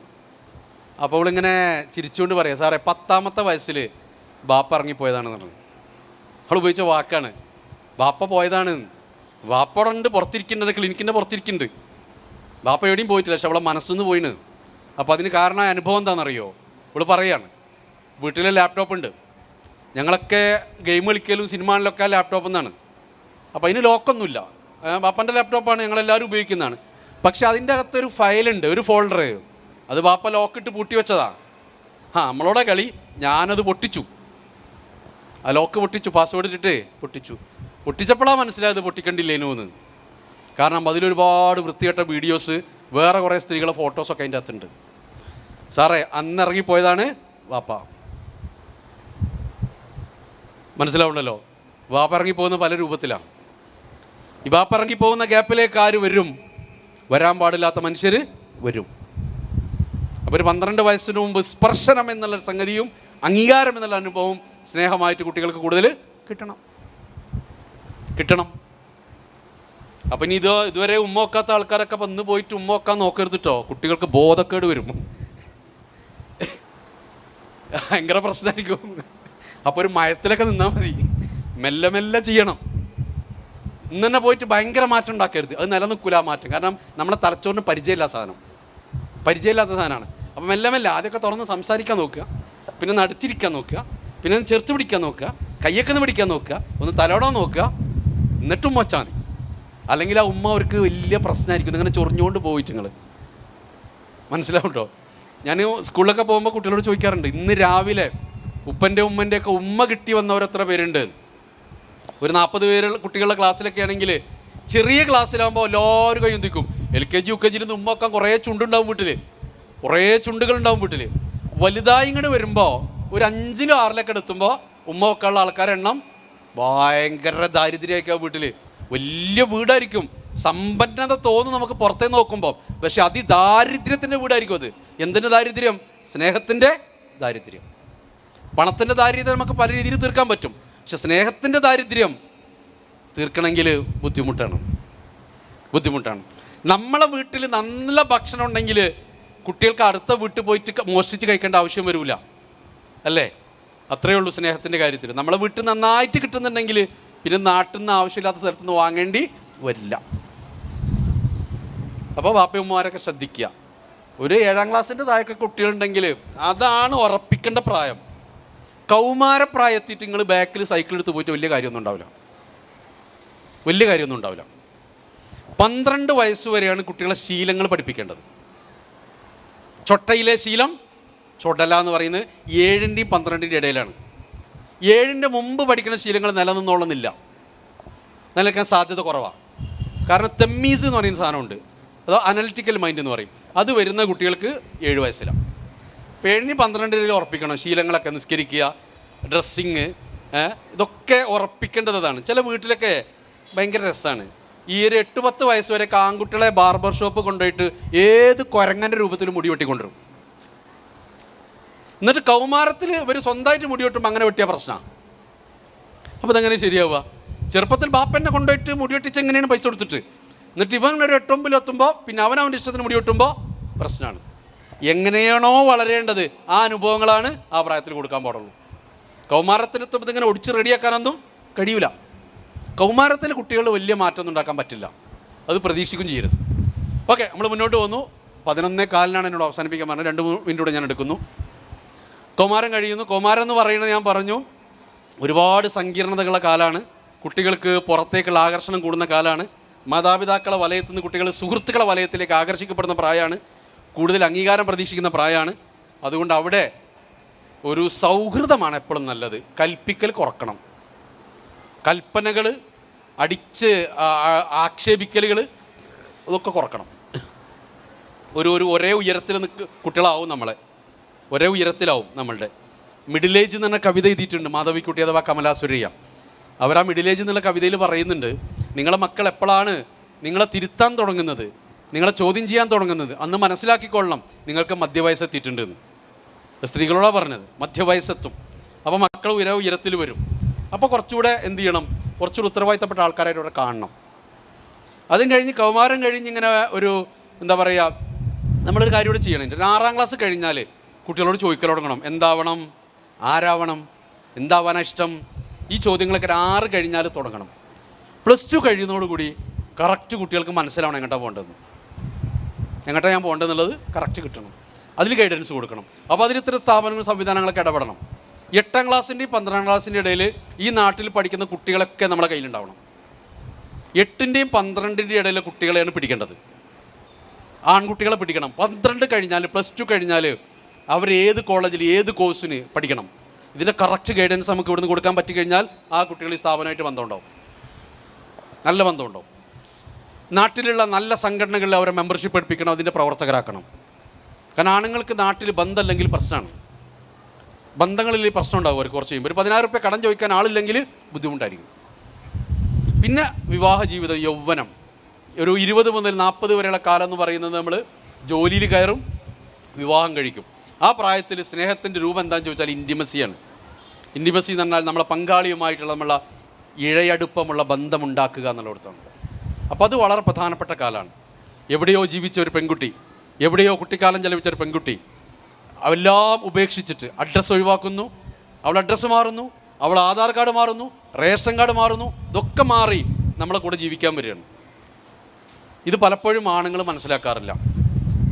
അപ്പോൾ അവളിങ്ങനെ ചിരിച്ചുകൊണ്ട് പറയാം, സാറേ 10ാമത്തെ വയസ്സിൽ ബാപ്പ ഇറങ്ങിപ്പോയതാണെന്ന് പറഞ്ഞു. അവൾ ഉപയോഗിച്ച വാക്കാണ്, ബാപ്പ പോയതാണ്. ബാപ്പ അവിടെ ഉണ്ട്, പുറത്തിരിക്കുന്നുണ്ട്, ക്ലിനിക്കിൻ്റെ പുറത്തിരിക്കുന്നുണ്ട്. ബാപ്പ എവിടെയും പോയിട്ടില്ല, പക്ഷെ അവളെ മനസ്സിന്ന് പോയിന്. അപ്പോൾ അതിന് കാരണമായ അനുഭവം എന്താണെന്നറിയോ? ഇവൾ പറയാണ്, വീട്ടിലെ ലാപ്ടോപ്പ് ഉണ്ട്, ഞങ്ങളൊക്കെ ഗെയിം കളിക്കലും സിനിമകളിലൊക്കെ ലാപ്ടോപ്പ് എന്നാണ്. അപ്പോൾ അതിന് ലോക്കൊന്നുമില്ല, ബാപ്പൻ്റെ ലാപ്ടോപ്പാണ്, ഞങ്ങളെല്ലാവരും ഉപയോഗിക്കുന്നതാണ്. പക്ഷെ അതിൻ്റെ അകത്തൊരു ഫയലുണ്ട്, ഒരു ഫോൾഡർ, അത് ബാപ്പ ലോക്കിട്ട് പൂട്ടി വെച്ചതാണ്. നമ്മളോടെ കളി, ഞാനത് പൊട്ടിച്ചു. ആ ലോക്ക് പൊട്ടിച്ചു, പാസ്വേഡ് ഇട്ടിട്ട് പൊട്ടിച്ചപ്പോഴാണ് മനസ്സിലായത് പൊട്ടിക്കണ്ടില്ലേനു എന്ന്. കാരണം അതിലൊരുപാട് വൃത്തികെട്ട വീഡിയോസ്, വേറെ കുറേ സ്ത്രീകളെ ഫോട്ടോസൊക്കെ അതിൻ്റെ അകത്തുണ്ട്. സാറേ അന്നിറങ്ങിപ്പോയതാണ് വാപ്പ. മനസ്സിലാവുണ്ടല്ലോ, വാപ്പ ഇറങ്ങിപ്പോകുന്ന പല രൂപത്തിലാണ്. ഈ വാപ്പ ഇറങ്ങിപ്പോകുന്ന ഗ്യാപ്പിലേക്ക് ആര് വരും? വരാൻ പാടില്ലാത്ത മനുഷ്യർ വരും. അപ്പോൾ ഒരു 12 വയസ്സിന് മുമ്പ് സ്പർശനം എന്നുള്ളൊരു സംഗതിയും അംഗീകാരം എന്നുള്ള അനുഭവവും സ്നേഹമായിട്ട് കുട്ടികൾക്ക് കൂടുതൽ കിട്ടണം. അപ്പം ഇനി ഇതുവരെ ഉമ്മ വെക്കാത്ത ആൾക്കാരൊക്കെ വന്ന് പോയിട്ട് ഉമ്മ വെക്കാൻ നോക്കരുത് കേട്ടോ, കുട്ടികൾക്ക് ബോധക്കേട് വരും, ഭയങ്കര പ്രശ്നമായിരിക്കും. അപ്പോൾ ഒരു മയത്തിലൊക്കെ നിന്നാൽ മതി, മെല്ലെ ചെയ്യണം. ഇന്ന് തന്നെ പോയിട്ട് ഭയങ്കര മാറ്റം ഉണ്ടാക്കരുത്, അത് നിലനിൽക്കില്ല ആ മാറ്റം. കാരണം നമ്മളെ തലച്ചോറിന് പരിചയമില്ലാത്ത സാധനമാണ്. അപ്പം മെല്ലെ ആദ്യമൊക്കെ തുറന്ന് സംസാരിക്കാൻ നോക്കുക, പിന്നെ നടുത്തിരിക്കാൻ നോക്കുക, പിന്നെ ഒന്ന് ചെറുത്ത് പിടിക്കാൻ നോക്കുക, കയ്യൊക്കെ ഒന്ന് പിടിക്കാൻ നോക്കുക, ഒന്ന് തലോടാൻ നോക്കുക, എന്നിട്ടും വച്ചാൽ മതി. അല്ലെങ്കിൽ ആ ഉമ്മ അവർക്ക് വലിയ പ്രശ്നമായിരിക്കും, ഇങ്ങനെ ചൊറിഞ്ഞുകൊണ്ട് പോയിട്ട് നിങ്ങൾ മനസ്സിലാവുണ്ടോ? ഞാൻ സ്കൂളിലൊക്കെ പോകുമ്പോൾ കുട്ടികളോട് ചോദിക്കാറുണ്ട്, ഇന്ന് രാവിലെ ഉപ്പൻ്റെ ഉമ്മൻ്റെയൊക്കെ ഉമ്മ കിട്ടി വന്നവരെത്ര പേരുണ്ട്? ഒരു 40 പേര് കുട്ടികളുടെ ക്ലാസ്സിലൊക്കെ ആണെങ്കിൽ, ചെറിയ ക്ലാസ്സിലാകുമ്പോൾ എല്ലാവരും കൈ ഒന്നിക്കും. LKG UKG നിന്ന് ഉമ്മ വെക്കാൻ കുറേ ചുണ്ടുണ്ടാവും വീട്ടിൽ, കുറേ ചുണ്ടുകളുണ്ടാവും വീട്ടിൽ. വലുതായി ഇങ്ങോട്ട് വരുമ്പോൾ ഒരു 5-ലും 6-ലൊക്കെ എത്തുമ്പോൾ ഉമ്മ വെക്കാനുള്ള ആൾക്കാരുടെ എണ്ണം ഭയങ്കര ദാരിദ്ര്യമായിരിക്കും. വീട്ടിൽ വലിയ വീടായിരിക്കും, സമ്പന്നത തോന്നും നമുക്ക് പുറത്തേ നോക്കുമ്പോൾ, പക്ഷെ അതിദാരിദ്ര്യത്തിൻ്റെ വീടായിരിക്കും അത്. എന്തിൻ്റെ ദാരിദ്ര്യം? സ്നേഹത്തിൻ്റെ ദാരിദ്ര്യം. പണത്തിൻ്റെ ദാരിദ്ര്യം നമുക്ക് പല രീതിയിൽ തീർക്കാൻ പറ്റും, പക്ഷെ സ്നേഹത്തിൻ്റെ ദാരിദ്ര്യം തീർക്കണമെങ്കിൽ ബുദ്ധിമുട്ടാണ്. നമ്മളെ വീട്ടിൽ നല്ല ഭക്ഷണം ഉണ്ടെങ്കിൽ കുട്ടികൾക്ക് അടുത്ത വീട്ടിൽ പോയിട്ട് മോഷ്ടിച്ച് കഴിക്കേണ്ട ആവശ്യം വരില്ല, അല്ലേ? അത്രയേ ഉള്ളൂ സ്നേഹത്തിൻ്റെ കാര്യത്തിൽ. നമ്മളെ വീട്ടിൽ നന്നായിട്ട് കിട്ടുന്നുണ്ടെങ്കിൽ പിന്നെ നാട്ടിൽ നിന്ന് ആവശ്യമില്ലാത്ത സ്ഥലത്ത് നിന്ന് വാങ്ങേണ്ടി വരില്ല. അപ്പോൾ വാപ്പയമ്മമാരൊക്കെ ശ്രദ്ധിക്കുക. ഒരു 7ാം ക്ലാസ്സിൻ്റെ താഴെ കുട്ടികളുണ്ടെങ്കിൽ അതാണ് ഉറപ്പിക്കേണ്ട പ്രായം. കൗമാരപ്രായത്തിട്ട് നിങ്ങൾ ബാക്കിൽ സൈക്കിൾ എടുത്ത് പോയിട്ട് വലിയ കാര്യമൊന്നും ഉണ്ടാവില്ല. 12 വയസ്സ് വരെയാണ് കുട്ടികളെ ശീലങ്ങൾ പഠിപ്പിക്കേണ്ടത്. ചൊട്ടയിലെ ശീലം, ചൊടല എന്ന് പറയുന്നത് 7ൻ്റെയും 12ൻ്റെയും ഇടയിലാണ്. 7ൻ്റെ മുമ്പ് പഠിക്കുന്ന ശീലങ്ങൾ നിലനിന്നോളുന്നില്ല, നിലനിൽക്കാൻ സാധ്യത കുറവാണ്. കാരണം തെമ്മീസ് എന്ന് പറയുന്ന സാധനമുണ്ട്, അതോ അനലിറ്റിക്കൽ മൈൻഡ് എന്ന് പറയും. അത് വരുന്ന കുട്ടികൾക്ക് 7 വയസ്സിലാണ്. 7ൻ്റെയും 12ൻ്റെയും ഉറപ്പിക്കണം. ശീലങ്ങളൊക്കെ നിസ്കരിക്കുക, ഡ്രസ്സിങ്, ഇതൊക്കെ ഉറപ്പിക്കേണ്ടതാണ്. ചില വീട്ടിലൊക്കെ ഭയങ്കര രസമാണ്. ഈ ഒരു 8-10 വയസ്സ് വരെ ആൺകുട്ടികളെ ബാർബർ ഷോപ്പ് കൊണ്ടുപോയിട്ട് ഏത് കുരങ്ങൻ്റെ രൂപത്തിൽ മുടി വെട്ടിക്കൊണ്ടുവരും. എന്നിട്ട് കൗമാരത്തിൽ ഇവർ സ്വന്തമായിട്ട് മുടി വെട്ടുമ്പോൾ അങ്ങനെ വെട്ടിയ പ്രശ്നമാണ്. അപ്പോൾ ഇതെങ്ങനെ ശരിയാവുക? ചെറുപ്പത്തിൽ ബാപ്പനെ കൊണ്ടുപോയിട്ട് മുടി വെട്ടിച്ച് എങ്ങനെയാണ് പൈസ കൊടുത്തിട്ട്, എന്നിട്ട് ഇവൻ ഒരു 8-9 എത്തുമ്പോൾ പിന്നെ അവൻ്റെ ഇഷ്ടത്തിന് മുടി വെട്ടുമ്പോൾ പ്രശ്നമാണ്. എങ്ങനെയാണോ വളരേണ്ടത് ആ അനുഭവങ്ങളാണ് ആ പ്രായത്തിൽ കൊടുക്കാൻ പാടുള്ളൂ. കൗമാരത്തിലെത്തുമ്പോൾ ഇതിങ്ങനെ ഒടിച്ച് റെഡിയാക്കാനൊന്നും കഴിയില്ല. കൗമാരത്തിൽ കുട്ടികൾ വലിയ മാറ്റമൊന്നും ഉണ്ടാക്കാൻ പറ്റില്ല, അത് പ്രതീക്ഷിക്കും ചെയ്യരുത്. ഓക്കെ, നമ്മൾ മുന്നോട്ട് പോകുന്നു. 11:15 എന്നോട് അവസാനിപ്പിക്കാൻ പറഞ്ഞു. 2 മിനിറ്റ് കൂടെ ഞാൻ എടുക്കുന്നു. കൗമാരം കഴിയുന്നു. കൗമാരം എന്ന് പറയുന്നത് ഞാൻ പറഞ്ഞു ഒരുപാട് സങ്കീർണതകളുടെ കാലമാണ്. കുട്ടികൾക്ക് പുറത്തേക്കുള്ള ആകർഷണം കൂടുന്ന കാലമാണ്. മാതാപിതാക്കളെ വലയത്തിൽ നിന്ന് കുട്ടികൾ സുഹൃത്തുക്കളെ വലയത്തിലേക്ക് ആകർഷിക്കപ്പെടുന്ന പ്രായമാണ്. കൂടുതൽ അംഗീകാരം പ്രതീക്ഷിക്കുന്ന പ്രായമാണ്. അതുകൊണ്ട് അവിടെ ഒരു സൗഹൃദമാണ് എപ്പോഴും നല്ലത്. കൽപ്പിക്കൽ കുറക്കണം. കൽപ്പനകൾ, അടിച്ച് ആക്ഷേപിക്കലുകൾ, അതൊക്കെ കുറക്കണം. ഒരേ ഉയരത്തിൽ കുട്ടികളാവും, നമ്മളെ ഒരേ ഉയരത്തിലാവും. നമ്മളുടെ മിഡിൽ ഏജ് എന്ന് പറഞ്ഞ കവിത എഴുതിയിട്ടുണ്ട് മാധവിക്കുട്ടി അഥവാ കമലാസുരയ്യ. അവർ ആ മിഡിൽ ഏജ് എന്നുള്ള കവിതയിൽ പറയുന്നുണ്ട്, നിങ്ങളെ മക്കൾ എപ്പോഴാണ് നിങ്ങളെ തിരുത്താൻ തുടങ്ങുന്നത്, നിങ്ങളെ ചോദ്യം ചെയ്യാൻ തുടങ്ങുന്നത്, അന്ന് മനസ്സിലാക്കിക്കൊള്ളണം നിങ്ങൾക്ക് മധ്യവയസ്സെത്തിയിട്ടുണ്ടെന്ന്. സ്ത്രീകളോടാണ് പറഞ്ഞത്. മധ്യവയസ്സെത്തും, അപ്പോൾ മക്കൾ ഉയരത്തിൽ വരും. അപ്പോൾ കുറച്ചുകൂടെ എന്ത് ചെയ്യണം, കുറച്ചുകൂടി ഉത്തരവാദിത്തപ്പെട്ട ആൾക്കാരായിട്ട് അവിടെ കാണണം. അതും കഴിഞ്ഞ് കൗമാരം കഴിഞ്ഞ് ഇങ്ങനെ ഒരു എന്താ പറയുക, നമ്മളൊരു കാര്യം കൂടെ ചെയ്യണം. ഒരു 6ാം ക്ലാസ് കഴിഞ്ഞാൽ കുട്ടികളോട് ചോദിക്കൽ തുടങ്ങണം, എന്താവണം, ആരാവണം, എന്താവാനാ ഇഷ്ടം. ഈ ചോദ്യങ്ങളൊക്കെ 6 കഴിഞ്ഞാൽ തുടങ്ങണം. +2 കഴിയുന്നതോടുകൂടി കറക്റ്റ് കുട്ടികൾക്ക് മനസ്സിലാവണം എങ്ങോട്ടാണ് പോകേണ്ടതെന്ന്, എങ്ങോട്ടാണ് ഞാൻ പോകേണ്ടതെന്നുള്ളത് കറക്റ്റ് കിട്ടണം. അതിൽ ഗൈഡൻസ് കൊടുക്കണം. അപ്പോൾ അതിൽ ഇത്തരം സ്ഥാപനങ്ങളും സംവിധാനങ്ങളൊക്കെ ഇടപെടണം. 8ാം ക്ലാസ്സിൻ്റെയും 12ാം ക്ലാസ്സിൻ്റെ ഇടയിൽ ഈ നാട്ടിൽ പഠിക്കുന്ന കുട്ടികളൊക്കെ നമ്മളെ കയ്യിലുണ്ടാവണം. 8ൻ്റെയും 12ൻ്റെയും ഇടയിലെ കുട്ടികളെയാണ് പിടിക്കേണ്ടത്. ആൺകുട്ടികളെ പിടിക്കണം. 12 കഴിഞ്ഞാൽ, +2 കഴിഞ്ഞാൽ അവർ ഏത് കോളേജിൽ ഏത് കോഴ്സിന് പഠിക്കണം, ഇതിൻ്റെ കറക്റ്റ് ഗൈഡൻസ് നമുക്ക് ഇവിടുന്ന് കൊടുക്കാൻ പറ്റിക്കഴിഞ്ഞാൽ ആ കുട്ടികൾ ഈ സ്ഥാപനമായിട്ട് ബന്ധമുണ്ടാവും, നല്ല ബന്ധമുണ്ടാവും. നാട്ടിലുള്ള നല്ല സംഘടനകളിൽ അവരെ മെമ്പർഷിപ്പ് എടുപ്പിക്കണം, അതിൻ്റെ പ്രവർത്തകരാക്കണം. കാരണം ആണുങ്ങൾക്ക് നാട്ടിൽ ബന്ധമല്ലെങ്കിൽ പ്രശ്നമാണ്. ബന്ധങ്ങളിൽ പ്രശ്നം ഉണ്ടാവും. അവർ കുറച്ച് കഴിയുമ്പോൾ ഒരു 10,000 രൂപ കടം ചോദിക്കാൻ ആളില്ലെങ്കിൽ ബുദ്ധിമുട്ടായിരിക്കും. പിന്നെ വിവാഹ ജീവിതം, യൗവനം, ഒരു 20 മുതൽ 40 വരെയുള്ള കാലം എന്ന് പറയുന്നത് നമ്മൾ ജോലിയിൽ കയറും, വിവാഹം കഴിക്കും. ആ പ്രായത്തിൽ സ്നേഹത്തിൻ്റെ രൂപം എന്താണെന്ന് ചോദിച്ചാൽ ഇൻറ്റിമസിയാണ്. ഇൻറ്റിമസി എന്ന് പറഞ്ഞാൽ നമ്മളെ പങ്കാളിയുമായിട്ടുള്ള നമ്മളെ ഇഴയടുപ്പമുള്ള ബന്ധമുണ്ടാക്കുക എന്നുള്ളടത്താണ്. അപ്പോൾ അത് വളരെ പ്രധാനപ്പെട്ട കാലമാണ്. എവിടെയോ ജീവിച്ച ഒരു പെൺകുട്ടി, എവിടെയോ കുട്ടിക്കാലം ചെലവിച്ച ഒരു പെൺകുട്ടി എല്ലാം ഉപേക്ഷിച്ചിട്ട് അഡ്രസ്സ് ഒഴിവാക്കുന്നു, അവൾ അഡ്രസ്സ് മാറുന്നു, അവൾ ആധാർ കാർഡ് മാറുന്നു, റേഷൻ കാർഡ് മാറുന്നു, ഇതൊക്കെ മാറി നമ്മളെ കൂടെ ജീവിക്കാൻ വരികയാണ്. ഇത് പലപ്പോഴും ആണുങ്ങൾ മനസ്സിലാക്കാറില്ല.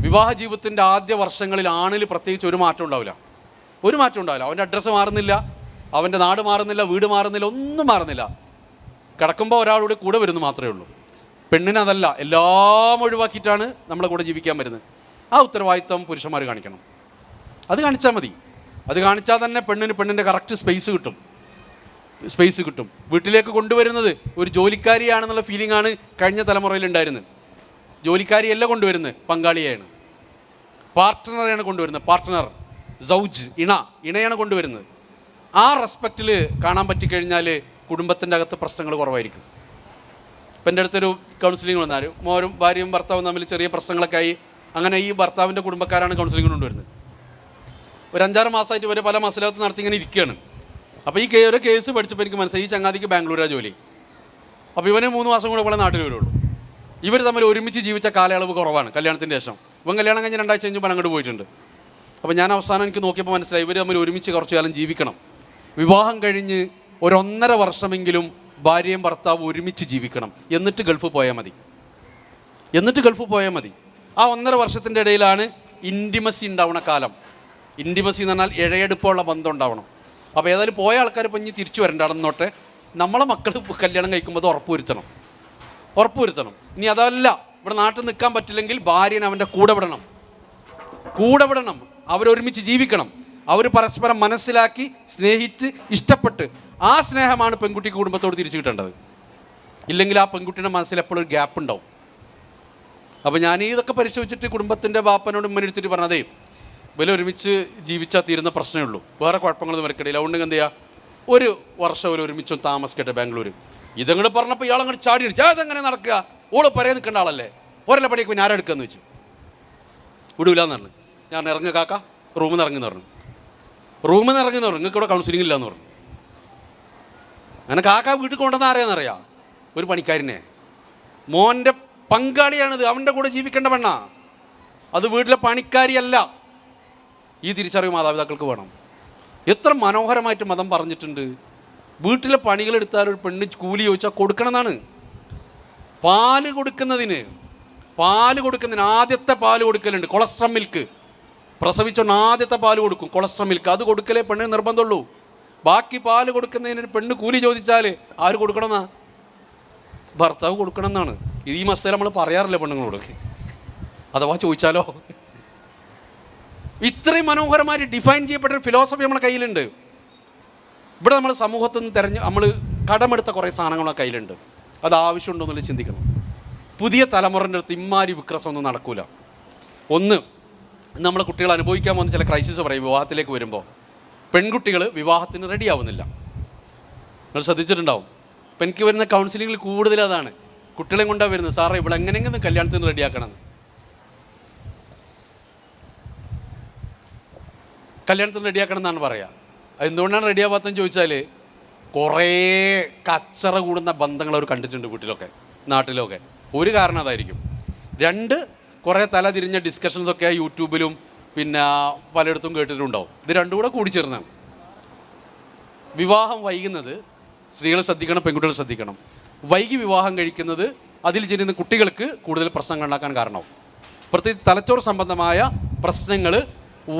വിവാഹ ജീവിതത്തിൻ്റെ ആദ്യ വർഷങ്ങളിൽ ആണിൽ പ്രത്യേകിച്ച് ഒരു മാറ്റം ഉണ്ടാവില്ല. അവൻ്റെ അഡ്രസ്സ് മാറുന്നില്ല, അവൻ്റെ നാട് മാറുന്നില്ല, വീട് മാറുന്നില്ല, ഒന്നും മാറുന്നില്ല. കിടക്കുമ്പോൾ ഒരാളുടെ കൂടെ വരുന്നു മാത്രമേ ഉള്ളൂ. പെണ്ണിനതല്ല, എല്ലാം ഒഴിവാക്കിയിട്ടാണ് നമ്മളെ കൂടെ ജീവിക്കാൻ വരുന്നത്. ആ ഉത്തരവാദിത്വം പുരുഷന്മാർ കാണിക്കണം. അത് കാണിച്ചാൽ മതി. അത് കാണിച്ചാൽ തന്നെ പെണ്ണിൻ്റെ കറക്റ്റ് സ്പേസ് കിട്ടും. വീട്ടിലേക്ക് കൊണ്ടുവരുന്നത് ഒരു ജോലിക്കാരിയാണെന്നുള്ള ഫീലിംഗാണ് കഴിഞ്ഞ തലമുറയിൽ ഉണ്ടായിരുന്നത്. ജോലിക്കാരിയല്ല കൊണ്ടുവരുന്നത്, പങ്കാളിയാണ്, പാർട്ട്ണറെയാണ് കൊണ്ടുവരുന്നത്. പാർട്ട്ണർ, സൗജ്, ഇണയാണ് കൊണ്ടുവരുന്നത്. ആ റെസ്പെക്റ്റിൽ കാണാൻ പറ്റിക്കഴിഞ്ഞാൽ കുടുംബത്തിൻ്റെ അകത്ത് പ്രശ്നങ്ങൾ കുറവായിരിക്കും. ഇപ്പം എൻ്റെ അടുത്തൊരു കൗൺസിലിംഗ് വന്നാൽ മോരും ഭാര്യയും ഭർത്താവും തമ്മിൽ ചെറിയ പ്രശ്നങ്ങളൊക്കെ ആയി. അങ്ങനെ ഈ ഭർത്താവിൻ്റെ കുടുംബക്കാരാണ് കൗൺസിലിംഗ് കൊണ്ടുവരുന്നത്. ഒരു 5-6 മാസമായിട്ട് ഇവർ പല മസലത്ത് നടത്തി ഇങ്ങനെ ഇരിക്കുകയാണ്. അപ്പോൾ ഈ ഒരു കേസ് പഠിച്ചപ്പോൾ എനിക്ക് മനസ്സിലായി ഈ ചങ്ങാതിക്ക് ബാംഗ്ലൂരാണ് ജോലി. അപ്പോൾ ഇവന് 3 മാസം കൂടെ പോലെ നാട്ടിൽ വരുള്ളൂ. ഇവർ തമ്മിൽ ഒരുമിച്ച് ജീവിച്ച കാലയളവ് കുറവാണ് കല്യാണത്തിൻ്റെ ശേഷം. ഇവൻ കല്യാണം കഴിഞ്ഞ് 2 ആഴ്ച കഴിഞ്ഞപ്പോൾ അങ്ങോട്ട് പോയിട്ടുണ്ട്. അപ്പോൾ ഞാൻ അവസാനം എനിക്ക് നോക്കിയപ്പോൾ മനസ്സിലായി ഇവർ തമ്മിൽ ഒരുമിച്ച് കുറച്ച് കാലം ജീവിക്കണം. വിവാഹം കഴിഞ്ഞ് 1.5 വർഷമെങ്കിലും ഭാര്യയും ഭർത്താവും ഒരുമിച്ച് ജീവിക്കണം. എന്നിട്ട് ഗൾഫ് പോയാൽ മതി. ആ 1.5 വർഷത്തിൻ്റെ ഇടയിലാണ് ഇൻറ്റിമസി ഉണ്ടാവുന്ന കാലം. ഇൻറ്റിമസി എന്ന് പറഞ്ഞാൽ ഇഴയെടുപ്പമുള്ള ബന്ധം ഉണ്ടാവണം. അപ്പോൾ ഏതായാലും പോയ ആൾക്കാർ ഇപ്പം ഇനി തിരിച്ചു വരണ്ട നടന്നോട്ടെ. നമ്മളെ മക്കൾ കല്യാണം കഴിക്കുമ്പോൾ ഉറപ്പ് വരുത്തണം. ഇനി അതല്ല ഇവിടെ നാട്ടിൽ നിൽക്കാൻ പറ്റില്ലെങ്കിൽ ഭാര്യനെ അവൻ്റെ കൂടെ വിടണം. അവരൊരുമിച്ച് ജീവിക്കണം. അവർ പരസ്പരം മനസ്സിലാക്കി സ്നേഹിച്ച് ഇഷ്ടപ്പെട്ട് ആ സ്നേഹമാണ് പെൺകുട്ടിക്ക് കുടുംബത്തോട് തിരിച്ചു കിട്ടേണ്ടത്. ഇല്ലെങ്കിൽ ആ പെൺകുട്ടിയുടെ മനസ്സിൽ എപ്പോഴും ഒരു ഗ്യാപ്പ് ഉണ്ടാവും. അപ്പോൾ ഞാൻ ഇതൊക്കെ പരിശോധിച്ചിട്ട് കുടുംബത്തിൻ്റെ ബാപ്പനോട് ഉമ്മനെടുത്തിട്ട് പറഞ്ഞതേ ഇവർ ഒരുമിച്ച് ജീവിച്ചാൽ തീരുന്ന പ്രശ്നമേ ഉള്ളൂ, വേറെ കുഴപ്പങ്ങളൊന്നും വരക്കിടയില്ല. അതുകൊണ്ട് എന്ത് ചെയ്യുക, 1 വർഷം ഒരുമിച്ചും താമസിക്കട്ടെ ബാംഗ്ലൂർ. ഇതങ്ങോട്ട് പറഞ്ഞപ്പോൾ ഇയാളങ്ങോട്ട് ചാടി അടിച്ചു. അതെങ്ങനെ നടക്കുക, ഓള് പറയാൻ നിൽക്കേണ്ട ആളല്ലേ, ഒരല്ല പണിയൊക്കെ പിന്നെ ആരെടുക്കാന്ന് വെച്ചു. വിടൂലെന്ന് പറഞ്ഞു. ഞാൻ ഇറങ്ങുക കാക്ക, റൂമിൽ നിന്ന് ഇറങ്ങുന്ന പറഞ്ഞു. നിങ്ങൾക്ക് ഇവിടെ കൗൺസിലിംഗ് ഇല്ലയെന്ന് പറഞ്ഞു. അങ്ങനെ കാക്ക വീട്ടിൽ കൊണ്ടുവന്ന ആരെയെന്നറിയാം, ഒരു പണിക്കാരനെ, മോൻ്റെ പങ്കാളിയാണിത്, അവൻ്റെ കൂടെ ജീവിക്കേണ്ട പെണ്ണാ, അത് വീട്ടിലെ പണിക്കാരിയല്ല. ഈ തിരിച്ചറിവ് മാതാപിതാക്കൾക്ക് വേണം. എത്ര മനോഹരമായിട്ട് മതം പറഞ്ഞിട്ടുണ്ട്. വീട്ടിലെ പണികളെടുത്താൽ ഒരു പെണ്ണ് കൂലി ചോദിച്ചാൽ കൊടുക്കണമെന്നാണ്. പാല് കൊടുക്കുന്നതിന് ആദ്യത്തെ പാല് കൊടുക്കലുണ്ട്, കൊളസ്ട്രം മിൽക്ക്. പ്രസവിച്ചോണ്ട് ആദ്യത്തെ പാല് കൊടുക്കും, കൊളസ്ട്രം മിൽക്ക്. അത് കൊടുക്കലേ പെണ്ണ് നിർബന്ധമുള്ളൂ. ബാക്കി പാല് കൊടുക്കുന്നതിന് പെണ്ണ് കൂലി ചോദിച്ചാൽ ആര് കൊടുക്കണമെന്നാ? ഭർത്താവ് കൊടുക്കണമെന്നാണ്. ഈ മസല നമ്മൾ പറയാറില്ല പെണ്ണുങ്ങളോട്. അഥവാ ചോദിച്ചാലോ? ഇത്രയും മനോഹരമായിട്ട് ഡിഫൈൻ ചെയ്യപ്പെട്ട ഒരു ഫിലോസഫി നമ്മുടെ കയ്യിലുണ്ട്. ഇവിടെ നമ്മൾ സമൂഹത്തിൽ നിന്ന് നമ്മൾ കടമെടുത്ത കുറേ സാധനങ്ങൾ നമ്മുടെ കയ്യിലുണ്ട്. അത് ആവശ്യമുണ്ടോ എന്നുള്ളത് ചിന്തിക്കണം. പുതിയ തലമുറൻ്റെ അടുത്ത് ഇമ്മാരി വിക്രസമൊന്നും നടക്കൂല. ഒന്ന്, നമ്മളെ കുട്ടികൾ അനുഭവിക്കാൻ പോകുന്ന ചില ക്രൈസിസ് പറയും. വിവാഹത്തിലേക്ക് വരുമ്പോൾ പെൺകുട്ടികൾ വിവാഹത്തിന് റെഡി ആവുന്നില്ല. നിങ്ങൾ ശ്രദ്ധിച്ചിട്ടുണ്ടാവും. ഇപ്പം എനിക്ക് വരുന്ന കൗൺസിലിങ്ങിൽ കൂടുതൽ അതാണ്. കുട്ടികളെ കൊണ്ടാണ് വരുന്നത്, സാറേ ഇവിടെ എങ്ങനെയെങ്കിലും കല്യാണത്തിന് റെഡിയാക്കണം, എന്നാണ് പറയുക. എന്തുകൊണ്ടാണ് റെഡിയാവാത്തെന്ന് ചോദിച്ചാൽ കുറേ കച്ചറ കൂടുന്ന ബന്ധങ്ങൾ അവർ കണ്ടിട്ടുണ്ട് വീട്ടിലൊക്കെ നാട്ടിലൊക്കെ. ഒരു കാരണം അതായിരിക്കും. 2, കുറേ തല തിരിഞ്ഞ ഡിസ്കഷൻസൊക്കെ യൂട്യൂബിലും പിന്നെ പലയിടത്തും കേട്ടിട്ടുണ്ടാവും. ഇത് രണ്ടും കൂടെ കൂടിച്ചേർന്നാണ് വിവാഹം വൈകുന്നത്. സ്ത്രീകൾ ശ്രദ്ധിക്കണം, പെൺകുട്ടികൾ ശ്രദ്ധിക്കണം. വൈകി വിവാഹം കഴിക്കുന്നത് അതിൽ ചെയ്യുന്ന കുട്ടികൾക്ക് കൂടുതൽ പ്രശ്നങ്ങൾ ഉണ്ടാക്കാൻ കാരണമാവും. പ്രത്യേകിച്ച് തലച്ചോറ് സംബന്ധമായ പ്രശ്നങ്ങൾ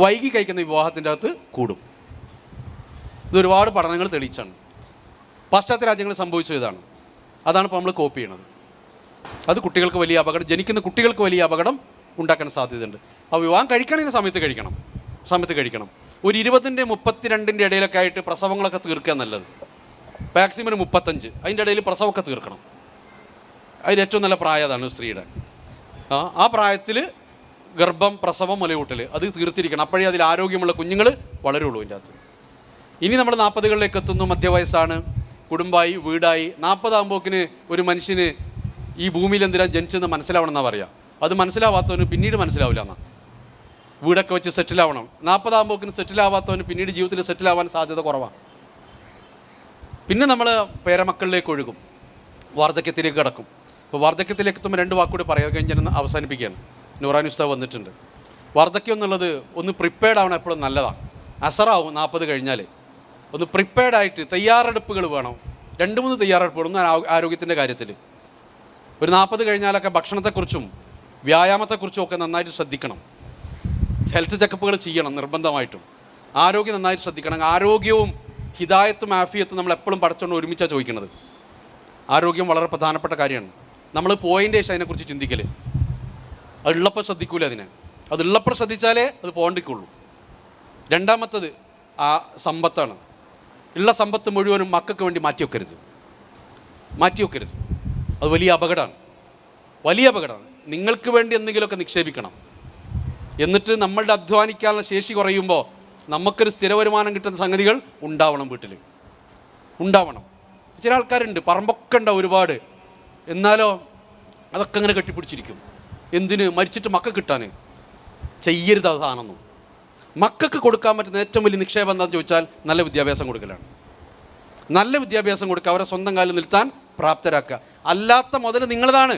വൈകി കഴിക്കുന്ന വിവാഹത്തിൻ്റെ അകത്ത് കൂടും. ഇതൊരുപാട് പഠനങ്ങൾ തെളിയിച്ചാണ്. പാശ്ചാത്യ രാജ്യങ്ങളിൽ സംഭവിച്ചത് ഇതാണ്. അതാണ് ഇപ്പോൾ നമ്മൾ കോപ്പി ചെയ്യണത്. അത് കുട്ടികൾക്ക് വലിയ അപകടം, ജനിക്കുന്ന കുട്ടികൾക്ക് വലിയ അപകടം ഉണ്ടാക്കാൻ സാധ്യതയുണ്ട്. ആ വിവാഹം കഴിക്കണമെങ്കിൽ സമയത്ത് കഴിക്കണം. ഒരു 20-ൻ്റെ 32-ൻ്റെ ഇടയിലൊക്കെ ആയിട്ട് പ്രസവങ്ങളൊക്കെ തീർക്കുക നല്ലത്. മാക്സിമം 35, അതിൻ്റെ ഇടയിൽ പ്രസവമൊക്കെ തീർക്കണം. അതിന് ഏറ്റവും നല്ല പ്രായം അതാണ് സ്ത്രീയുടെ. ആ പ്രായത്തിൽ ഗർഭം, പ്രസവം, മുലയൂട്ടൽ അത് തീർത്തിരിക്കണം. അപ്പോഴേ അതിൽ ആരോഗ്യമുള്ള കുഞ്ഞുങ്ങൾ വളരുള്ളൂ ഇതിൻ്റെ അകത്ത്. ഇനി നമ്മൾ 40കളിലേക്ക് എത്തുന്നു, മധ്യവയസ്സാണ്, കുടുംബമായി, വീടായി. 40 ആകുമ്പോക്കിന് ഒരു മനുഷ്യന് ഈ ഭൂമിയിൽ എന്തിനാണ് ജനിച്ചതെന്ന് മനസ്സിലാവണം എന്നാണ് പറയുക. അത് മനസ്സിലാവാത്തവന് പിന്നീട് മനസ്സിലാവില്ല എന്നാണ്. വീടൊക്കെ വെച്ച് സെറ്റിലാവണം. 40 ആകുമ്പോക്കിന് സെറ്റിലാവാത്തവന് പിന്നീട് ജീവിതത്തിൽ സെറ്റിലാവാൻ സാധ്യത കുറവാണ്. പിന്നെ നമ്മൾ പേരമക്കളിലേക്ക് ഒഴുകും, വാർദ്ധക്യത്തിലേക്ക് കിടക്കും. അപ്പോൾ വാർദ്ധക്യത്തിലേക്ക് എത്തുമ്പോൾ 2 വാക്കുകൂടി പറയാതെ കഴിഞ്ഞ് ഞാൻ അവസാനിപ്പിക്കുകയാണ്. നൂറാൻ ഉസ്താദ് വന്നിട്ടുണ്ട്. വാർദ്ധക്യം എന്നുള്ളത് ഒന്ന് പ്രിപ്പയർഡ് ആവണം, എപ്പോഴും നല്ലതാണ്. അസറാവും 40 കഴിഞ്ഞാൽ. ഒന്ന് പ്രിപ്പയർഡായിട്ട് തയ്യാറെടുപ്പുകൾ വേണം. 2-3 തയ്യാറെടുപ്പുകൾ. ഒന്ന് ആരോഗ്യത്തിൻ്റെ കാര്യത്തിൽ ഒരു 40 കഴിഞ്ഞാലൊക്കെ ഭക്ഷണത്തെക്കുറിച്ചും വ്യായാമത്തെക്കുറിച്ചും ഒക്കെ നന്നായിട്ട് ശ്രദ്ധിക്കണം. ഹെൽത്ത് ചെക്കപ്പുകൾ ചെയ്യണം നിർബന്ധമായിട്ടും. ആരോഗ്യം നന്നായിട്ട് ശ്രദ്ധിക്കണം. ആരോഗ്യവും ഹിദായത്തും ആഫിയത്തും നമ്മൾ എപ്പോഴും പഠിച്ചുകൊണ്ട് ഒരുമിച്ചാണ് ചോദിക്കുന്നത്. ആരോഗ്യം വളരെ പ്രധാനപ്പെട്ട കാര്യമാണ്. നമ്മൾ പോയിൻ്റ് ശേഷം അതിനെക്കുറിച്ച് ചിന്തിക്കൽ. അതുള്ളപ്പോൾ ശ്രദ്ധിക്കൂല അതിനെ. അതുള്ളപ്പോൾ ശ്രദ്ധിച്ചാലേ അത് പോകണ്ടിക്കുള്ളൂ. 2-മത്തത് ആ സമ്പത്താണ്. ഉള്ള സമ്പത്ത് മുഴുവനും മക്കൾക്ക് വേണ്ടി മാറ്റി വെക്കരുത്. അത് വലിയ അപകടമാണ്. നിങ്ങൾക്ക് വേണ്ടി എന്തെങ്കിലുമൊക്കെ നിക്ഷേപിക്കണം. എന്നിട്ട് നമ്മളുടെ അധ്വാനിക്കാനുള്ള ശേഷി കുറയുമ്പോൾ നമുക്കൊരു സ്ഥിര വരുമാനം കിട്ടുന്ന സംഗതികൾ ഉണ്ടാവണം, വീട്ടിൽ ഉണ്ടാവണം. ചില ആൾക്കാരുണ്ട്, പറമ്പൊക്കെ ഉണ്ടാവും ഒരുപാട്, എന്നാലോ അതൊക്കെ അങ്ങനെ കെട്ടിപ്പിടിച്ചിരിക്കും. എന്തിന്? മരിച്ചിട്ട് മക്കൾക്ക് കിട്ടാൻ. ചെയ്യരുത് ആ സാധനമൊന്നും. മക്കൾക്ക് കൊടുക്കാൻ പറ്റുന്ന ഏറ്റവും വലിയ നിക്ഷേപം എന്താണെന്ന് ചോദിച്ചാൽ നല്ല വിദ്യാഭ്യാസം കൊടുക്കലാണ്. നല്ല വിദ്യാഭ്യാസം കൊടുക്കുക, അവരെ സ്വന്തം കാലിൽ നിർത്താൻ പ്രാപ്തരാക്കുക. അല്ലാത്ത മുതൽ നിങ്ങളതാണ്.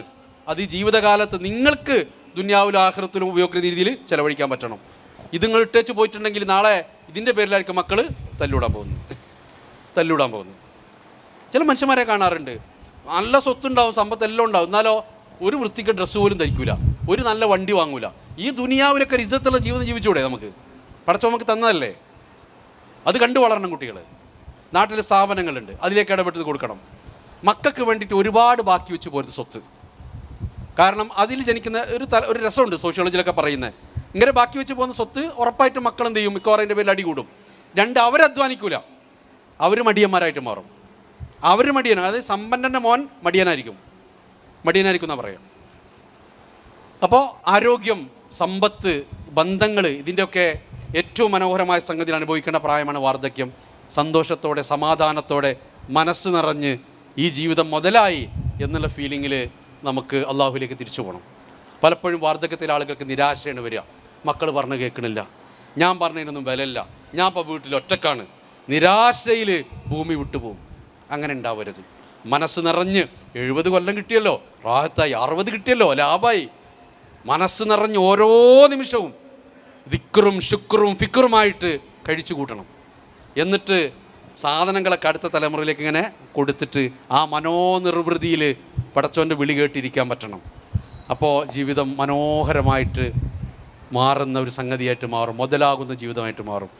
അത് ഈ ജീവിതകാലത്ത് നിങ്ങൾക്ക് ദുനിയാവിലും ആഖിറത്തിലും ഉപയോഗിക്കുന്ന രീതിയിൽ ചിലവഴിക്കാൻ പറ്റണം. ഇത് നിങ്ങൾ ഇട്ടേച്ച് പോയിട്ടുണ്ടെങ്കിൽ നാളെ ഇതിൻ്റെ പേരിലായിരിക്കും മക്കൾ തല്ലൂടാൻ പോകുന്നത്. ചില മനുഷ്യന്മാരെ കാണാറുണ്ട്, നല്ല സ്വത്തുണ്ടാവും, സമ്പത്തെല്ലാം ഉണ്ടാവും, എന്നാലോ ഒരു വൃത്തിക്ക് ഡ്രസ്സ് പോലും ധരിക്കൂല, ഒരു നല്ല വണ്ടി വാങ്ങൂല. ഈ ദുനിയാവിലൊക്കെ ഇസ്സത്തുള്ള ജീവിതം ജീവിച്ചൂടെ? പടച്ചോൻ നമുക്ക് തന്നതല്ലേ. അത് കണ്ടു വളരണം കുട്ടികൾ. നാട്ടിൽ സ്ഥാപനങ്ങളുണ്ട്, അതിലേക്ക് ഇടപെട്ട് കൊടുക്കണം. മക്കൾക്ക് വേണ്ടിയിട്ട് ഒരുപാട് ബാക്കി വെച്ച് പോരുത് സ്വത്ത്. കാരണം അതിൽ ജനിക്കുന്ന ഒരു രസമുണ്ട്, സോഷ്യോളജിയിലൊക്കെ പറയുന്നത്. ഇങ്ങനെ ബാക്കി വെച്ച് പോകുന്ന സ്വത്ത് ഉറപ്പായിട്ടും മക്കൾ എന്ത് ചെയ്യും? മിക്കവാറും അതിൻ്റെ പേരിൽ അടികൂടും. രണ്ട്, അവരധ്വാനിക്കൂല, അവർ മടിയന്മാരായിട്ട് മാറും. അവർ മടിയനാണ്, അതായത് സമ്പന്നൻ്റെ മോൻ മടിയനായിരിക്കും എന്നാണ് പറയാം. അപ്പോൾ ആരോഗ്യം, സമ്പത്ത്, ബന്ധങ്ങൾ, ഇതിൻ്റെയൊക്കെ ഏറ്റവും മനോഹരമായ സംഗതിയിൽ അനുഭവിക്കേണ്ട പ്രായമാണ് വാർദ്ധക്യം. സന്തോഷത്തോടെ സമാധാനത്തോടെ മനസ്സ് നിറഞ്ഞ് ഈ ജീവിതം മുതലായി എന്നുള്ള ഫീലിങ്ങിൽ നമുക്ക് അള്ളാഹുവിലേക്ക് തിരിച്ചു പോകണം. പലപ്പോഴും വാർദ്ധക്യത്തിലെ ആളുകൾക്ക് നിരാശയാണ് വരിക. മക്കൾ പറഞ്ഞ് കേൾക്കണില്ല, ഞാൻ പറഞ്ഞതിനൊന്നും വിലയില്ല, ഞാൻ ഇപ്പോൾ വീട്ടിൽ ഒറ്റക്കാണ്. നിരാശയിൽ ഭൂമി വിട്ടുപോകും. അങ്ങനെ ഉണ്ടാവരുത്. മനസ്സ് നിറഞ്ഞ് 70 കൊല്ലം കിട്ടിയല്ലോ, റാഹത്തായി, 60 കിട്ടിയല്ലോ, ലാഭായി. മനസ്സ് നിറഞ്ഞ് ഓരോ നിമിഷവും ദിക്റും ശുക്റും ഫിക്റുമായിട്ട് കഴിച്ചു കൂട്ടണം. എന്നിട്ട് സാധനങ്ങളൊക്കെ അടുത്ത തലമുറയിലേക്ക് ഇങ്ങനെ കൊടുത്തിട്ട് ആ മനോനിർവൃതിയിൽ പടച്ചോൻ്റെ വിളി കേട്ടിരിക്കാൻ പറ്റണം. അപ്പോൾ ജീവിതം മനോഹരമായിട്ട് മാറുന്ന ഒരു സംഗതിയായിട്ട് മാറും, മുതലാകുന്ന ജീവിതമായിട്ട് മാറും.